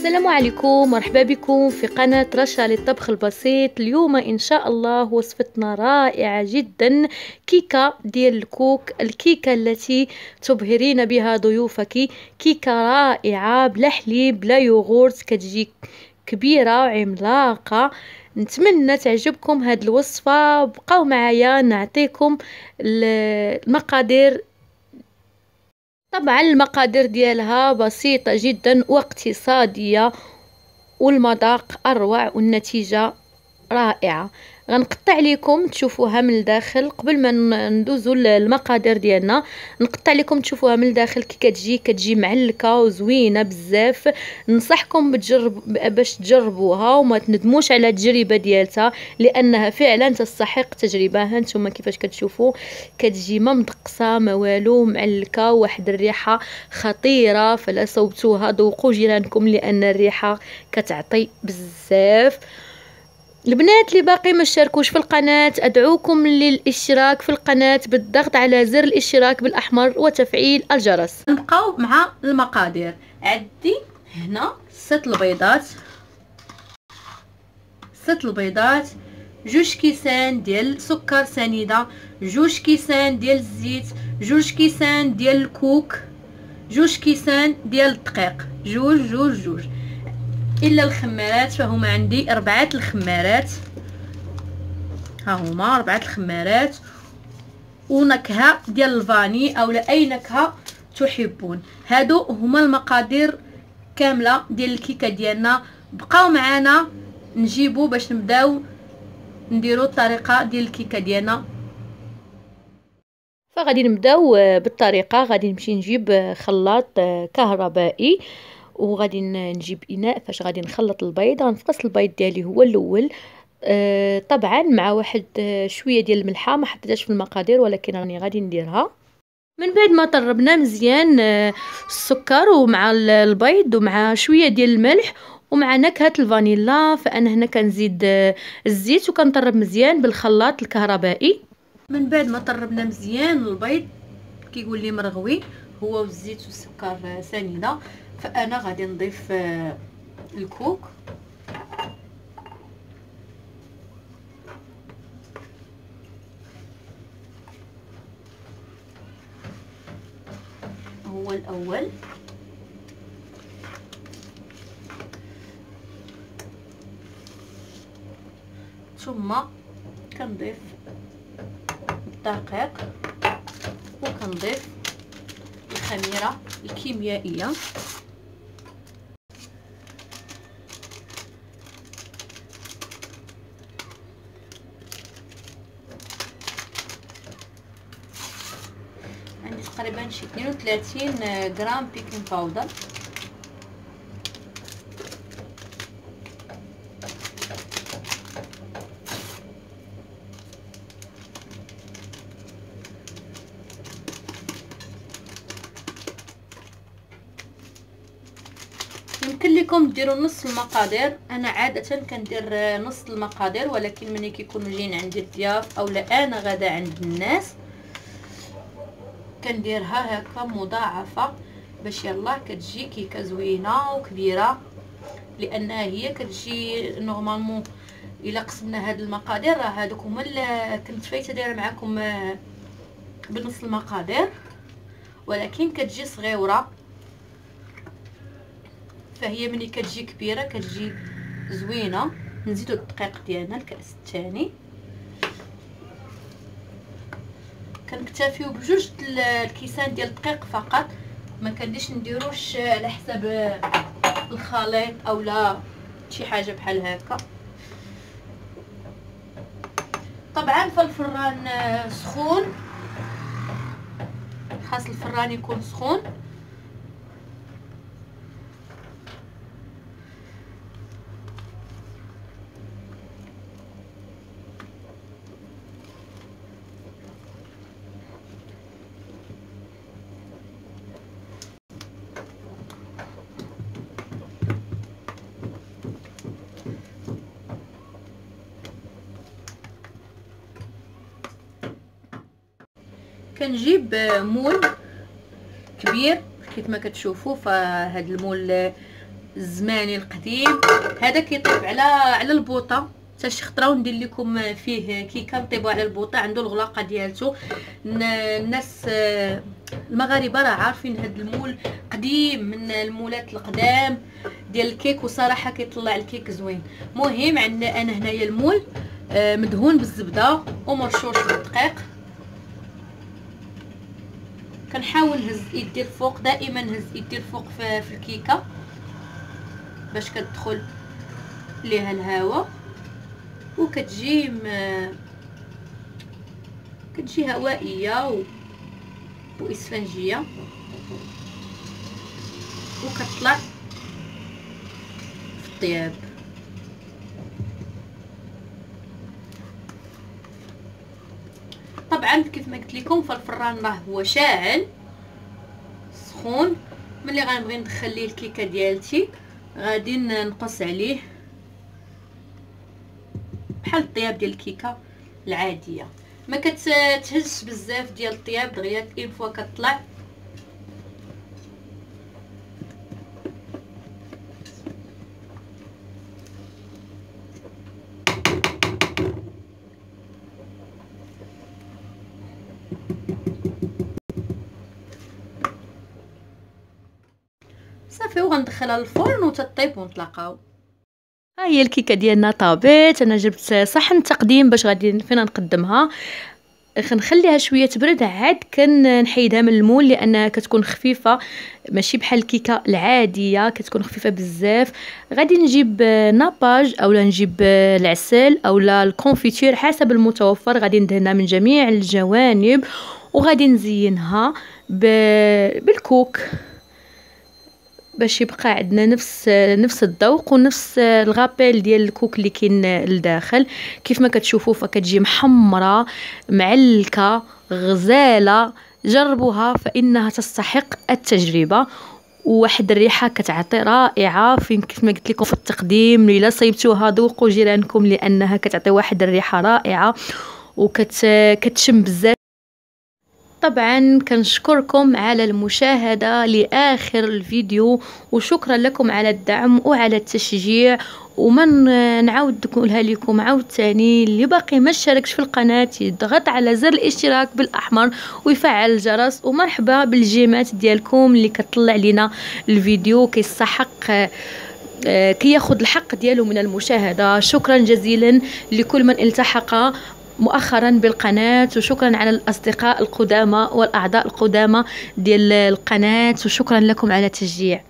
السلام عليكم، مرحبا بكم في قناة رشا للطبخ البسيط. اليوم إن شاء الله وصفتنا رائعة جدا، كيكة ديال الكوك، الكيكة التي تبهرين بها ضيوفك. كيكة رائعة بلا حليب بلا يوغورت، كتجي كبيرة وعملاقة. نتمنى تعجبكم هاد الوصفة. بقاو معايا نعطيكم المقادير. طبعا المقادير ديالها بسيطة جدا واقتصادية، والمذاق أروع والنتيجة رائعة. غنقطع لكم تشوفوها من الداخل قبل ما ندوزو المقادير ديالنا. نقطع لكم تشوفوها من الداخل كي كتجي معلكه وزوينه بزاف. ننصحكم باش تجربوها وما تندموش على التجربه ديالتها، لانها فعلا تستحق تجربه. ها نتوما كيفاش كتشوفوا كتجي ما مدقصه ما والو، معلكه واحد الريحه خطيره. فلا صوبتوها ذوقوا جيرانكم لان الريحه كتعطي بزاف. البنات اللي باقي ما اشتركوش في القناة ادعوكم للاشتراك في القناة بالضغط على زر الاشتراك بالاحمر وتفعيل الجرس. نبقاو مع المقادير. عندي هنا 6 البيضات، 6 البيضات، 2 كيسان ديال سكر سنيده، 2 كيسان ديال الزيت، 2 كيسان ديال الكوك، 2 كيسان ديال الدقيق، جوج. الا الخمارات فهما عندي 4 الخمارات، ها هما 4 الخمارات، ونكهه ديال الفاني او اي نكهه تحبون. هادو هما المقادير كامله ديال الكيكه ديالنا. بقاو معنا نجيبو باش نبداو نديرو الطريقه ديال الكيكه ديالنا. فغادي نبداو بالطريقه. غادي نمشي نجيب خلاط كهربائي، وغادي نجيب اناء فاش غادي نخلط البيض. غنفقس البيض ديالي هو الاول، طبعا مع واحد شويه ديال الملحه، ما حطيتهاش في المقادير ولكن راني غادي نديرها. من بعد ما طربنا مزيان السكر ومع البيض ومع شويه ديال الملح ومع نكهه الفانيلا، فانا هنا كنزيد الزيت وكنطرب مزيان بالخلاط الكهربائي. من بعد ما طربنا مزيان البيض كيقول لي مرغوي هو والزيت والسكر سنيده، فانا غادي نضيف الكوك. هو الاول، ثم كنضيف الدقيق وكنضيف الخميره الكيميائيه. عندي تقريبا شي 32 غرام بيكنج باودر. يمكن لكم ديروا نص المقادير، انا عاده كندير نص المقادير، ولكن ملي كيكونوا جايين عندي الضياف او لا انا غدا عند الناس كنديرها هكا مضاعفه باش يلا كتجي كيكه زوينه وكبيره. لانها هي كتجي نورمالمون الا قسمنا هاد المقادير، راه هادوك هما اللي كنت فايته دايره معكم بنص المقادير، ولكن كتجي صغيره. فهي ملي كتجي كبيره كتجي زوينه. نزيدو الدقيق ديالنا الكاس الثاني. كنكتفيو بجوج الكيسان ديال الدقيق فقط، ما كنديش نديروش على حساب الخليط او لا شي حاجه بحال هكا. طبعا فالفران سخون، خاص الفران يكون سخون. كنجيب مول كبير كيف ما كتشوفوا. فهاد المول الزماني القديم. هذا كيطيب على البوطه. تخطراو ندير لكم فيه كيكه نطيبوا على البوطه، عنده الغلاقه ديالته. الناس المغاربه راه عارفين هذا المول قديم، من المولات القدام ديال الكيك، وصراحه كيطلع الكيك زوين. مهم عندنا انا هنايا المول مدهون بالزبده ومرشوش بالدقيق. كنحاول نهز يدي الفوق، دائما نهز يدي الفوق في الكيكه باش كتدخل ليها الهواء وكتجي هوائيه واسفنجيه وكتطلع في الطياب. طبعا كيف ما قلت لكم فالفران راه هو شاعل سخون. ملي غنبغي ندخل ليه الكيكه ديالتي غادي نقص عليه بحال الطياب ديال الكيكه العاديه، ما كتهزش بزاف ديال الطياب دغيا اون فوا كتطلع. صافي وغندخلها للفرن وتطيب ونتلاقاو. ها هي الكيكه ديالنا طابت. انا جبت صحن تقديم باش غادي فين نقدمها. غنخليها شويه تبرد عاد كنحيدها من المول لانها كتكون خفيفه، ماشي بحال الكيكه العاديه كتكون خفيفه بزاف. غادي نجيب ناباج اولا نجيب العسل اولا الكونفيتير حسب المتوفر، غادي ندهنها من جميع الجوانب وغادي نزينها بالكوك باش يبقى عندنا نفس الذوق ونفس الغابيل ديال الكوك اللي كاين لداخل. كيف ما كتشوفوا فكتجي محمره معلكه غزاله. جربوها فانها تستحق التجربه، وواحد الريحه كتعطي رائعه. فين كيف ما قلت لكم في التقديم الا صيبتوها ذوقوا جيرانكم لانها كتعطي واحد الريحه رائعه وكتشم بزاف. طبعا كنشكركم على المشاهدة لآخر الفيديو، وشكرا لكم على الدعم وعلى التشجيع. ومن نعاود نقولها لكم عاود تاني، اللي باقي ما اشتركش في القناة يضغط على زر الاشتراك بالاحمر ويفعل الجرس، ومرحبا بالجيمات ديالكم اللي كتطلع لنا الفيديو كيستحق كياخذ الحق ديالو من المشاهدة. شكرا جزيلا لكل من التحق مؤخرا بالقناة، وشكرا على الأصدقاء القدامى والأعضاء القدامى ديال القناة، وشكرا لكم على التشجيع.